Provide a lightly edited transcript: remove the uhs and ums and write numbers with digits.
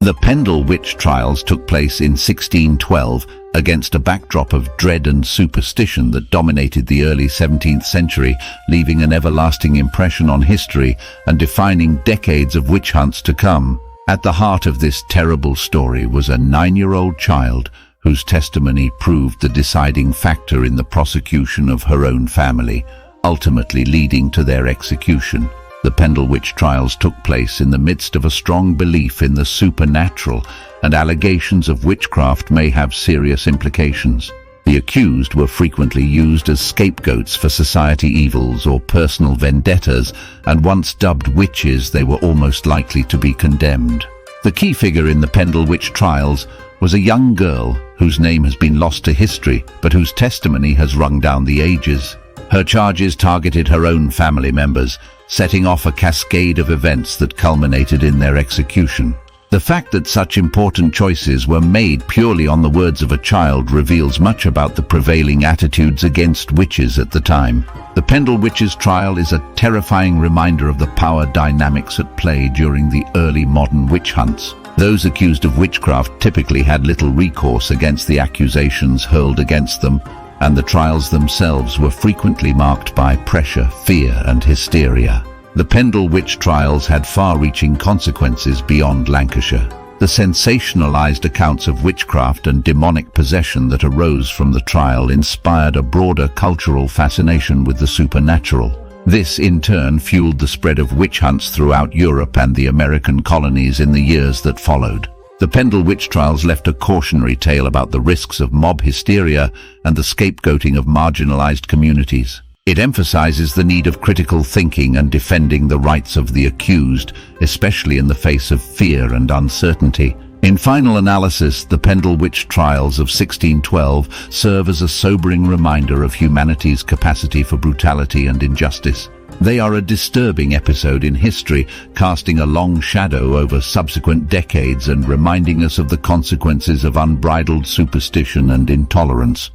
The Pendle Witch Trials took place in 1612 against a backdrop of dread and superstition that dominated the early 17th century, leaving an everlasting impression on history and defining decades of witch hunts to come. At the heart of this terrible story was a 9-year-old child whose testimony proved the deciding factor in the prosecution of her own family, ultimately leading to their execution. The Pendle Witch Trials took place in the midst of a strong belief in the supernatural, and allegations of witchcraft may have serious implications. The accused were frequently used as scapegoats for society evils or personal vendettas, and once dubbed witches, they were almost likely to be condemned. The key figure in the Pendle Witch Trials was a young girl whose name has been lost to history, but whose testimony has rung down the ages. Her charges targeted her own family members, setting off a cascade of events that culminated in their execution. The fact that such important choices were made purely on the words of a child reveals much about the prevailing attitudes against witches at the time. The Pendle Witches Trial is a terrifying reminder of the power dynamics at play during the early modern witch hunts. Those accused of witchcraft typically had little recourse against the accusations hurled against them, and the trials themselves were frequently marked by pressure, fear, and hysteria. The Pendle Witch Trials had far-reaching consequences beyond Lancashire. The sensationalized accounts of witchcraft and demonic possession that arose from the trial inspired a broader cultural fascination with the supernatural. This, in turn, fueled the spread of witch hunts throughout Europe and the American colonies in the years that followed. The Pendle Witch Trials left a cautionary tale about the risks of mob hysteria and the scapegoating of marginalized communities. It emphasizes the need of critical thinking and defending the rights of the accused, especially in the face of fear and uncertainty. In final analysis, the Pendle Witch Trials of 1612 serve as a sobering reminder of humanity's capacity for brutality and injustice. They are a disturbing episode in history, casting a long shadow over subsequent decades and reminding us of the consequences of unbridled superstition and intolerance.